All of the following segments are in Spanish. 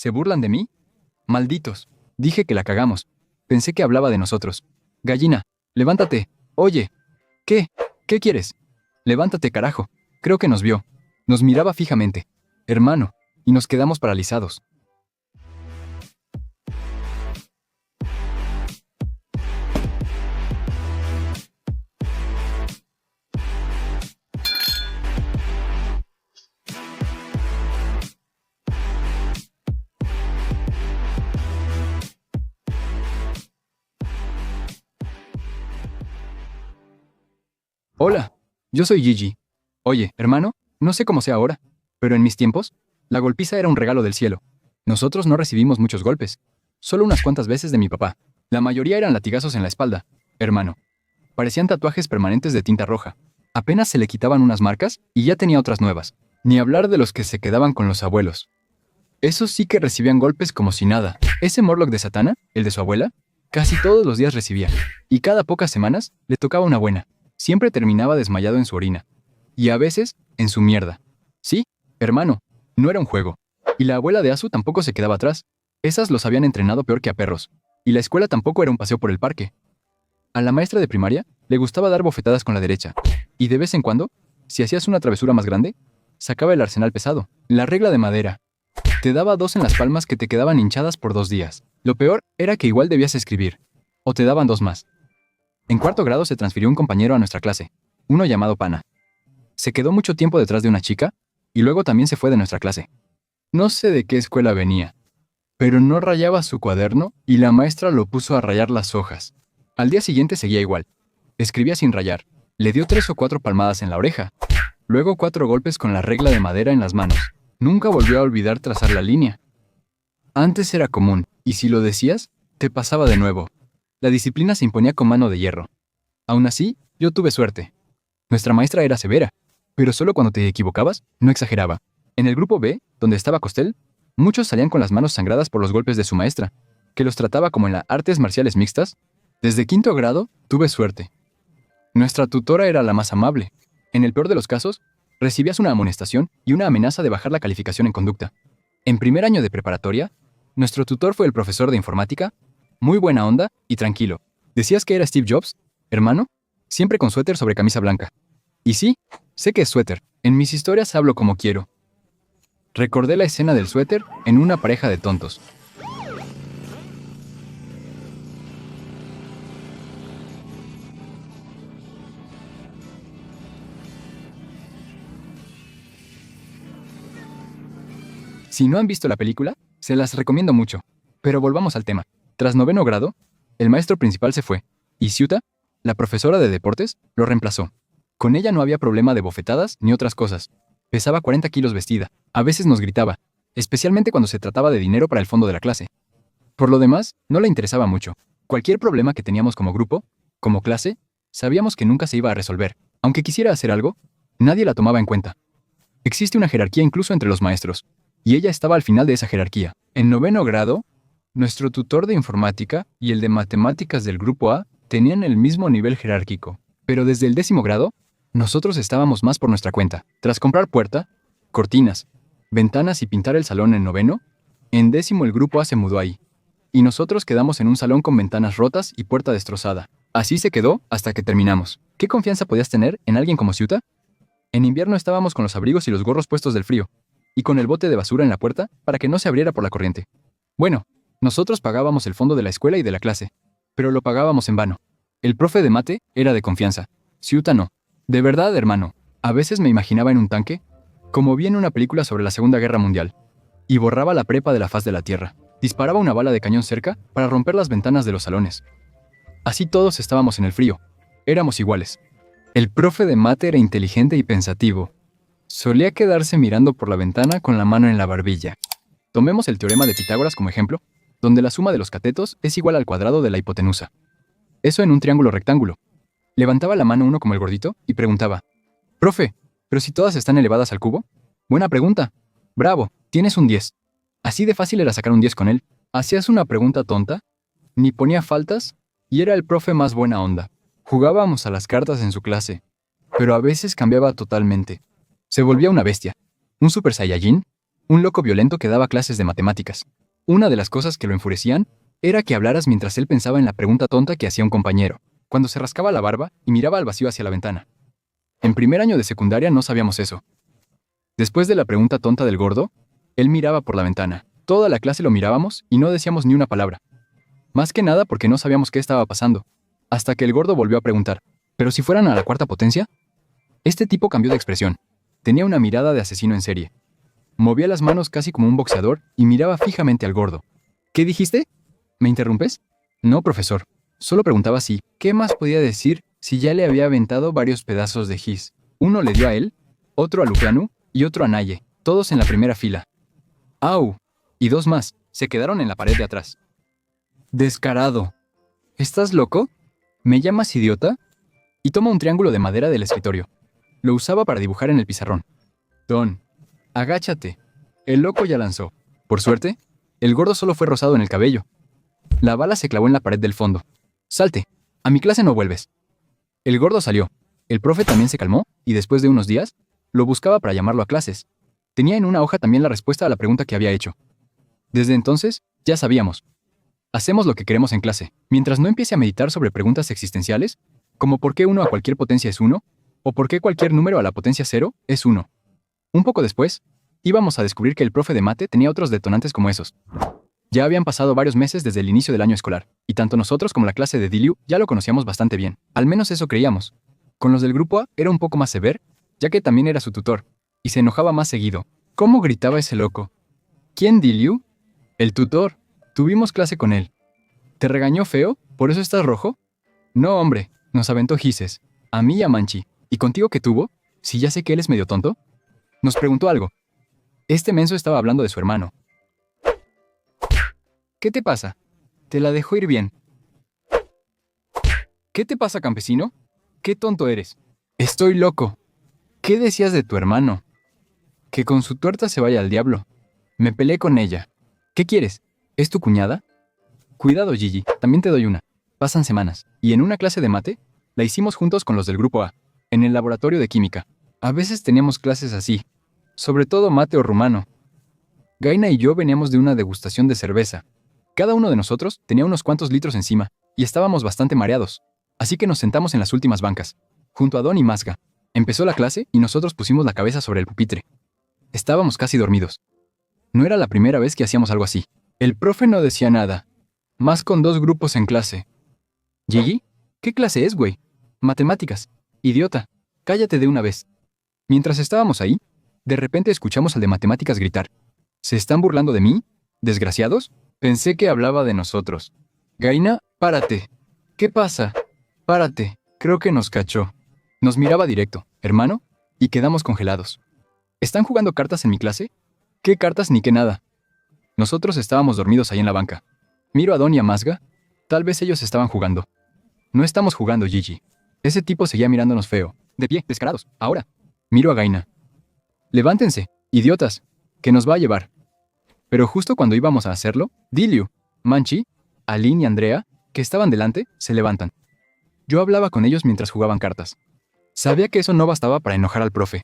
¿Se burlan de mí? Malditos. Dije que la cagamos. Pensé que hablaba de nosotros. Gallina, levántate. Oye. ¿Qué? ¿Qué quieres? Levántate, carajo. Creo que nos vio. Nos miraba fijamente. Hermano. Y nos quedamos paralizados. Hola, yo soy Gigi. Oye, hermano, no sé cómo sea ahora, pero en mis tiempos, la golpiza era un regalo del cielo. Nosotros no recibimos muchos golpes, solo unas cuantas veces de mi papá. La mayoría eran latigazos en la espalda, hermano. Parecían tatuajes permanentes de tinta roja. Apenas se le quitaban unas marcas y ya tenía otras nuevas. Ni hablar de los que se quedaban con los abuelos. Esos sí que recibían golpes como si nada. Ese Morlock de Satana, el de su abuela, casi todos los días recibía. Y cada pocas semanas le tocaba una buena. Siempre terminaba desmayado en su orina. Y a veces, en su mierda. Sí, hermano, no era un juego. Y la abuela de Asu tampoco se quedaba atrás. Esas los habían entrenado peor que a perros. Y la escuela tampoco era un paseo por el parque. A la maestra de primaria le gustaba dar bofetadas con la derecha. Y de vez en cuando, si hacías una travesura más grande, sacaba el arsenal pesado, la regla de madera. Te daba 2 en las palmas que te quedaban hinchadas por 2 días. Lo peor era que igual debías escribir. O te daban 2 más. En cuarto grado se transfirió un compañero a nuestra clase, uno llamado Pana. Se quedó mucho tiempo detrás de una chica y luego también se fue de nuestra clase. No sé de qué escuela venía, pero no rayaba su cuaderno y la maestra lo puso a rayar las hojas. Al día siguiente seguía igual. Escribía sin rayar. Le dio 3 o 4 palmadas en la oreja. Luego 4 golpes con la regla de madera en las manos. Nunca volvió a olvidar trazar la línea. Antes era común, y si lo decías, te pasaba de nuevo. La disciplina se imponía con mano de hierro. Aún así, yo tuve suerte. Nuestra maestra era severa, pero solo cuando te equivocabas, no exageraba. En el grupo B, donde estaba Costel, muchos salían con las manos sangradas por los golpes de su maestra, que los trataba como en las artes marciales mixtas. Desde quinto grado, tuve suerte. Nuestra tutora era la más amable. En el peor de los casos, recibías una amonestación y una amenaza de bajar la calificación en conducta. En primer año de preparatoria, nuestro tutor fue el profesor de informática, muy buena onda y tranquilo. ¿Decías que era Steve Jobs, hermano? Siempre con suéter sobre camisa blanca. Y sí, sé que es suéter. En mis historias hablo como quiero. Recordé la escena del suéter en Una pareja de tontos. Si no han visto la película, se las recomiendo mucho. Pero volvamos al tema. Tras noveno grado, el maestro principal se fue, y Ciuta, la profesora de deportes, lo reemplazó. Con ella no había problema de bofetadas ni otras cosas. Pesaba 40 kilos vestida. A veces nos gritaba, especialmente cuando se trataba de dinero para el fondo de la clase. Por lo demás, no le interesaba mucho. Cualquier problema que teníamos como grupo, como clase, sabíamos que nunca se iba a resolver. Aunque quisiera hacer algo, nadie la tomaba en cuenta. Existe una jerarquía incluso entre los maestros, y ella estaba al final de esa jerarquía. En noveno grado, nuestro tutor de informática y el de matemáticas del grupo A tenían el mismo nivel jerárquico, pero desde el 10º grado, nosotros estábamos más por nuestra cuenta. Tras comprar puerta, cortinas, ventanas y pintar el salón en noveno, en 10º el grupo A se mudó ahí, y nosotros quedamos en un salón con ventanas rotas y puerta destrozada. Así se quedó hasta que terminamos. ¿Qué confianza podías tener en alguien como Ciuta? En invierno estábamos con los abrigos y los gorros puestos del frío, y con el bote de basura en la puerta para que no se abriera por la corriente. Bueno, nosotros pagábamos el fondo de la escuela y de la clase, pero lo pagábamos en vano. El profe de mate era de confianza, Ciuta no. De verdad, hermano, a veces me imaginaba en un tanque, como vi en una película sobre la Segunda Guerra Mundial, y borraba la prepa de la faz de la tierra. Disparaba una bala de cañón cerca para romper las ventanas de los salones. Así todos estábamos en el frío. Éramos iguales. El profe de mate era inteligente y pensativo. Solía quedarse mirando por la ventana con la mano en la barbilla. Tomemos el teorema de Pitágoras como ejemplo, donde la suma de los catetos es igual al cuadrado de la hipotenusa. Eso en un triángulo rectángulo. Levantaba la mano uno como el gordito y preguntaba: «Profe, ¿pero si todas están elevadas al cubo?» «Buena pregunta. Bravo, tienes un 10». Así de fácil era sacar un 10 con él. Hacías una pregunta tonta, ni ponía faltas, y era el profe más buena onda. Jugábamos a las cartas en su clase, pero a veces cambiaba totalmente. Se volvía una bestia, un Super Saiyajin, un loco violento que daba clases de matemáticas. Una de las cosas que lo enfurecían era que hablaras mientras él pensaba en la pregunta tonta que hacía un compañero, cuando se rascaba la barba y miraba al vacío hacia la ventana. En primer año de secundaria no sabíamos eso. Después de la pregunta tonta del gordo, él miraba por la ventana. Toda la clase lo mirábamos y no decíamos ni una palabra. Más que nada porque no sabíamos qué estaba pasando, hasta que el gordo volvió a preguntar, ¿pero si fueran a la cuarta potencia? Este tipo cambió de expresión. Tenía una mirada de asesino en serie. Movía las manos casi como un boxeador y miraba fijamente al gordo. ¿Qué dijiste? ¿Me interrumpes? No, profesor. Solo preguntaba si, ¿qué más podía decir si ya le había aventado varios pedazos de gis? Uno le dio a él, otro a Luciano y otro a Naye, todos en la primera fila. ¡Au! Y dos más, se quedaron en la pared de atrás. Descarado. ¿Estás loco? ¿Me llamas idiota? Y toma un triángulo de madera del escritorio. Lo usaba para dibujar en el pizarrón. Don, agáchate. El loco ya lanzó. Por suerte, el gordo solo fue rozado en el cabello. La bala se clavó en la pared del fondo. Salte. A mi clase no vuelves. El gordo salió. El profe también se calmó y después de unos días, lo buscaba para llamarlo a clases. Tenía en una hoja también la respuesta a la pregunta que había hecho. Desde entonces, ya sabíamos. Hacemos lo que queremos en clase, mientras no empiece a meditar sobre preguntas existenciales, como por qué 1 a cualquier potencia es 1, o por qué cualquier número a la potencia 0 es 1. Un poco después, íbamos a descubrir que el profe de mate tenía otros detonantes como esos. Ya habían pasado varios meses desde el inicio del año escolar, y tanto nosotros como la clase de Diliu ya lo conocíamos bastante bien. Al menos eso creíamos. Con los del grupo A era un poco más severo, ya que también era su tutor, y se enojaba más seguido. ¿Cómo gritaba ese loco? ¿Quién, Diliu? El tutor. Tuvimos clase con él. ¿Te regañó feo? ¿Por eso estás rojo? No, hombre, nos aventó gises. A mí y a Manchi. ¿Y contigo qué tuvo? Si ya sé que él es medio tonto. Nos preguntó algo. Este menso estaba hablando de su hermano. ¿Qué te pasa? Te la dejó ir bien. ¿Qué te pasa, campesino? ¿Qué tonto eres? Estoy loco. ¿Qué decías de tu hermano? Que con su tuerta se vaya al diablo. Me peleé con ella. ¿Qué quieres? ¿Es tu cuñada? Cuidado, Gigi, también te doy una. Pasan semanas, y en una clase de mate, la hicimos juntos con los del grupo A, en el laboratorio de química. A veces teníamos clases así, sobre todo mate o rumano. Gaina y yo veníamos de una degustación de cerveza. Cada uno de nosotros tenía unos cuantos litros encima, y estábamos bastante mareados. Así que nos sentamos en las últimas bancas, junto a Don y Mazga. Empezó la clase y nosotros pusimos la cabeza sobre el pupitre. Estábamos casi dormidos. No era la primera vez que hacíamos algo así. El profe no decía nada, más con 2 grupos en clase. ¿Gigi? ¿Qué clase es, güey? Matemáticas. Idiota. Cállate de una vez. Mientras estábamos ahí, de repente escuchamos al de matemáticas gritar. ¿Se están burlando de mí? ¿Desgraciados? Pensé que hablaba de nosotros. Gaina, párate. ¿Qué pasa? Párate. Creo que nos cachó. Nos miraba directo, hermano, y quedamos congelados. ¿Están jugando cartas en mi clase? ¿Qué cartas ni qué nada? Nosotros estábamos dormidos ahí en la banca. Miro a Don y a Mazga. Tal vez ellos estaban jugando. No estamos jugando, Gigi. Ese tipo seguía mirándonos feo. De pie, descarados. Ahora. Miro a Gaina. Levántense, idiotas, que nos va a llevar. Pero justo cuando íbamos a hacerlo, Diliu, Manchi, Aline y Andrea, que estaban delante, se levantan. Yo hablaba con ellos mientras jugaban cartas. Sabía que eso no bastaba para enojar al profe.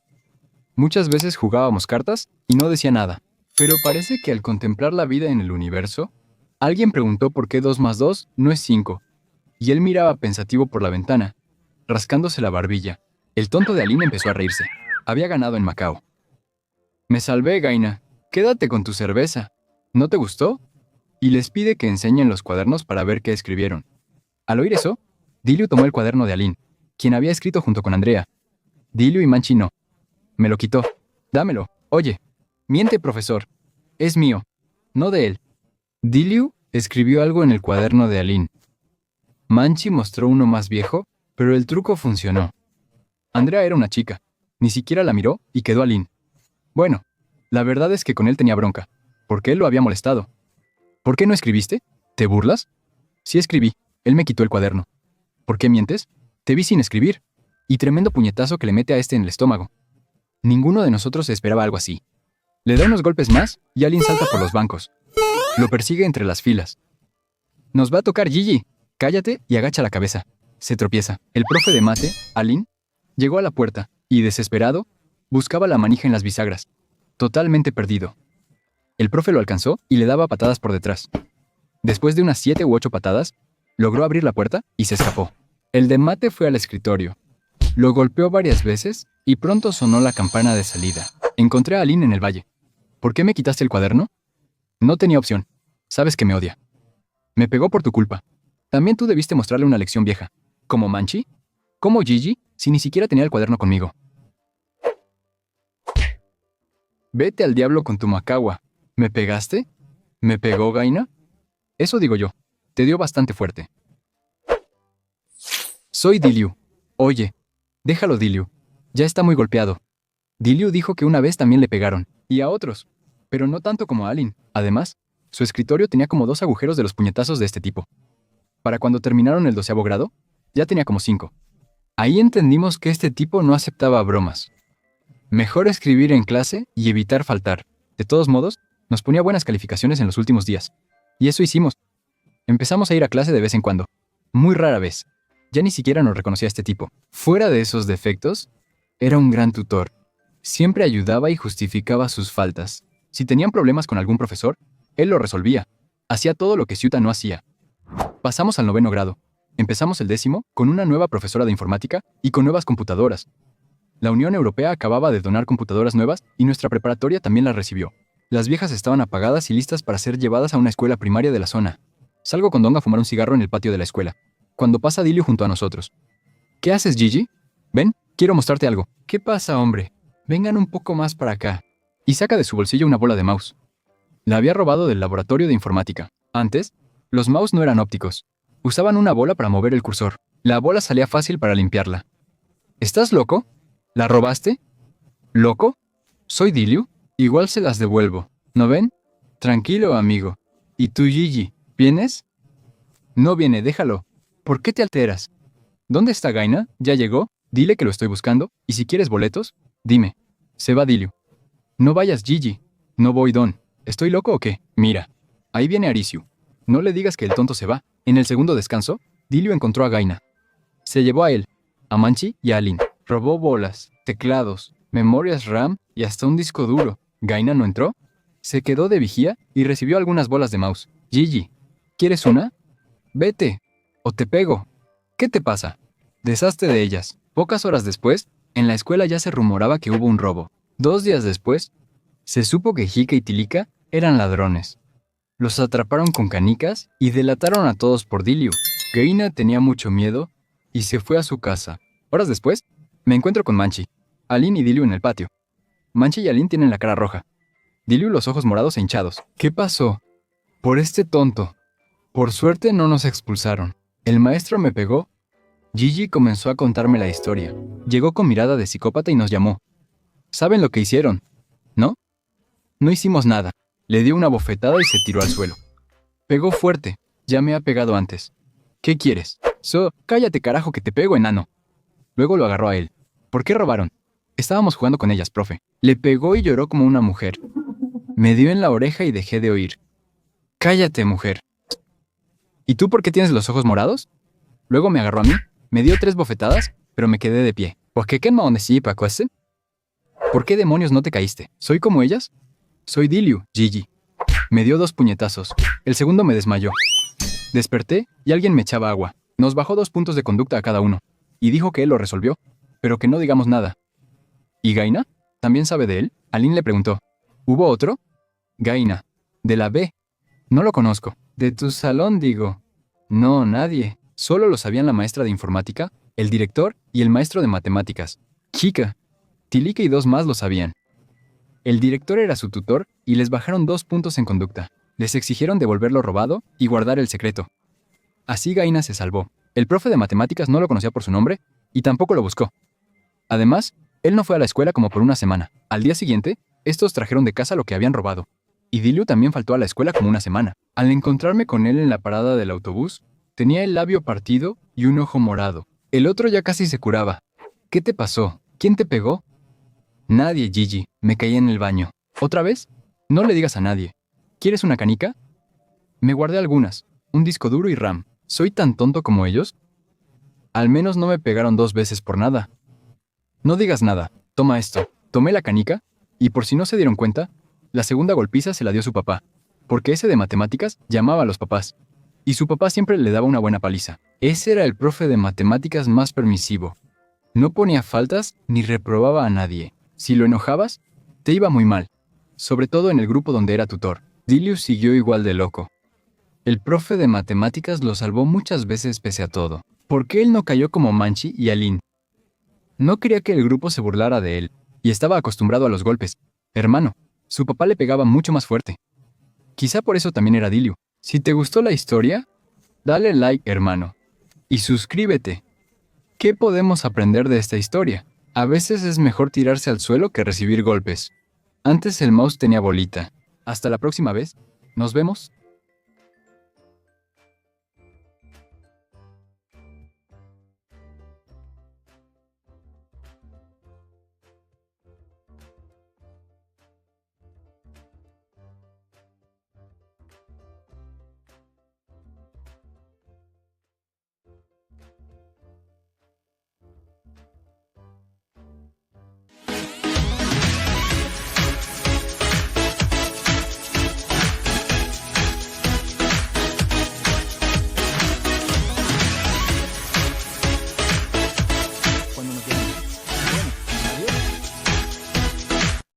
Muchas veces jugábamos cartas y no decía nada. Pero parece que al contemplar la vida en el universo, alguien preguntó por qué 2 más 2 no es 5. Y él miraba pensativo por la ventana, rascándose la barbilla. El tonto de Aline empezó a reírse. Había ganado en Macao. Me salvé, Gaina. Quédate con tu cerveza. ¿No te gustó? Y les pide que enseñen los cuadernos para ver qué escribieron. Al oír eso, Diliu tomó el cuaderno de Aline, quien había escrito junto con Andrea. Diliu y Manchi no. Me lo quitó. Dámelo. Oye. Miente, profesor. Es mío. No de él. Diliu escribió algo en el cuaderno de Aline. Manchi mostró uno más viejo, pero el truco funcionó. Andrea era una chica. Ni siquiera la miró y quedó Aline. Bueno, la verdad es que con él tenía bronca, porque él lo había molestado. ¿Por qué no escribiste? ¿Te burlas? Sí escribí. Él me quitó el cuaderno. ¿Por qué mientes? Te vi sin escribir. Y tremendo puñetazo que le mete a este en el estómago. Ninguno de nosotros esperaba algo así. Le da unos golpes más y Aline salta por los bancos. Lo persigue entre las filas. Nos va a tocar, Gigi. Cállate y agacha la cabeza. Se tropieza. El profe de mate, Aline, llegó a la puerta y, desesperado, buscaba la manija en las bisagras. Totalmente perdido. El profe lo alcanzó y le daba patadas por detrás. Después de unas 7 u 8 patadas, logró abrir la puerta y se escapó. El de mate fue al escritorio. Lo golpeó varias veces y pronto sonó la campana de salida. Encontré a Aline en el valle. ¿Por qué me quitaste el cuaderno? No tenía opción. Sabes que me odia. Me pegó por tu culpa. También tú debiste mostrarle una lección vieja. ¿Como Manchi? ¿Cómo Gigi? Si ni siquiera tenía el cuaderno conmigo. Vete al diablo con tu macagua. ¿Me pegaste? ¿Me pegó Gaina? Eso digo yo. Te dio bastante fuerte. Soy Diliu. Oye, déjalo Diliu. Ya está muy golpeado. Diliu dijo que una vez también le pegaron. Y a otros. Pero no tanto como a Alin. Además, su escritorio tenía como 2 agujeros de los puñetazos de este tipo. Para cuando terminaron el 12º grado, ya tenía como 5. Ahí entendimos que este tipo no aceptaba bromas. Mejor escribir en clase y evitar faltar. De todos modos, nos ponía buenas calificaciones en los últimos días. Y eso hicimos. Empezamos a ir a clase de vez en cuando. Muy rara vez. Ya ni siquiera nos reconocía este tipo. Fuera de esos defectos, era un gran tutor. Siempre ayudaba y justificaba sus faltas. Si tenían problemas con algún profesor, él lo resolvía. Hacía todo lo que Ciuta no hacía. Pasamos al 9º grado. Empezamos el 10º con una nueva profesora de informática y con nuevas computadoras. La Unión Europea acababa de donar computadoras nuevas y nuestra preparatoria también las recibió. Las viejas estaban apagadas y listas para ser llevadas a una escuela primaria de la zona. Salgo con Dong a fumar un cigarro en el patio de la escuela, cuando pasa Diliu junto a nosotros. ¿Qué haces, Gigi? Ven, quiero mostrarte algo. ¿Qué pasa, hombre? Vengan un poco más para acá. Y saca de su bolsillo una bola de mouse. La había robado del laboratorio de informática. Antes, los mouse no eran ópticos. Usaban una bola para mover el cursor. La bola salía fácil para limpiarla. ¿Estás loco? ¿La robaste? ¿Loco? ¿Soy Diliu? Igual se las devuelvo. ¿No ven? Tranquilo, amigo. ¿Y tú, Gigi? ¿Vienes? No viene, déjalo. ¿Por qué te alteras? ¿Dónde está Gaina? ¿Ya llegó? Dile que lo estoy buscando. Y si quieres boletos, dime. Se va Diliu. No vayas, Gigi. No voy, Don. ¿Estoy loco o qué? Mira. Ahí viene Arisiu. No le digas que el tonto se va. En el segundo descanso, Diliu encontró a Gaina. Se llevó a él, a Manchi y a Alin. Robó bolas, teclados, memorias RAM y hasta un disco duro. ¿Gaina no entró? Se quedó de vigía y recibió algunas bolas de mouse. Gigi, ¿quieres una? Vete, o te pego. ¿Qué te pasa? Deshazte de ellas. Pocas horas después, en la escuela ya se rumoraba que hubo un robo. 2 días después, se supo que Hika y Tilika eran ladrones. Los atraparon con canicas y delataron a todos por Diliu. Gaina tenía mucho miedo y se fue a su casa. Horas después, me encuentro con Manchi, Alin y Diliu en el patio. Manchi y Alin tienen la cara roja. Diliu los ojos morados e hinchados. ¿Qué pasó? Por este tonto. Por suerte no nos expulsaron. El maestro me pegó. Gigi comenzó a contarme la historia. Llegó con mirada de psicópata y nos llamó. ¿Saben lo que hicieron? ¿No? No hicimos nada. Le dio una bofetada y se tiró al suelo. Pegó fuerte. Ya me ha pegado antes. ¿Qué quieres? Cállate carajo que te pego, enano. Luego lo agarró a él. ¿Por qué robaron? Estábamos jugando con ellas, profe. Le pegó y lloró como una mujer. Me dio en la oreja y dejé de oír. Cállate, mujer. ¿Y tú por qué tienes los ojos morados? Luego me agarró a mí, me dio 3 bofetadas, pero me quedé de pie. ¿Por qué ¿Por qué demonios no te caíste? ¿Soy como ellas? Soy Diliu, Gigi. Me dio 2 puñetazos. El segundo me desmayó. Desperté y alguien me echaba agua. Nos bajó 2 puntos de conducta a cada uno. Y dijo que él lo resolvió, pero que no digamos nada. ¿Y Gaina? ¿También sabe de él? Alin le preguntó. ¿Hubo otro? Gaina. De la B. No lo conozco. De tu salón, digo. No, nadie. Solo lo sabían la maestra de informática, el director y el maestro de matemáticas. Chica. Tilika y 2 más lo sabían. El director era su tutor y les bajaron 2 puntos en conducta. Les exigieron devolver lo robado y guardar el secreto. Así Gaina se salvó. El profe de matemáticas no lo conocía por su nombre y tampoco lo buscó. Además, él no fue a la escuela como por una semana. Al día siguiente, estos trajeron de casa lo que habían robado. Y Diliu también faltó a la escuela como una semana. Al encontrarme con él en la parada del autobús, tenía el labio partido y un ojo morado. El otro ya casi se curaba. ¿Qué te pasó? ¿Quién te pegó? Nadie, Gigi. Me caí en el baño. ¿Otra vez? No le digas a nadie. ¿Quieres una canica? Me guardé algunas. Un disco duro y RAM. ¿Soy tan tonto como ellos? Al menos no me pegaron 2 veces por nada. No digas nada. Toma esto. Tomé la canica y por si no se dieron cuenta, La segunda golpiza se la dio su papá, porque ese de matemáticas llamaba a los papás, y su papá siempre le daba una buena paliza. Ese era el profe de matemáticas más permisivo. No ponía faltas ni reprobaba a nadie. Si lo enojabas, te iba muy mal, sobre todo en el grupo donde era tutor. Dilius siguió igual de loco. El profe de matemáticas lo salvó muchas veces pese a todo, porque él no cayó como Manchi y Aline. No quería que el grupo se burlara de él, y estaba acostumbrado a los golpes. Hermano, su papá le pegaba mucho más fuerte. Quizá por eso también era Diliu. Si te gustó la historia, dale like, hermano, y suscríbete. ¿Qué podemos aprender de esta historia? A veces es mejor tirarse al suelo que recibir golpes. Antes el mouse tenía bolita. Hasta la próxima vez. Nos vemos.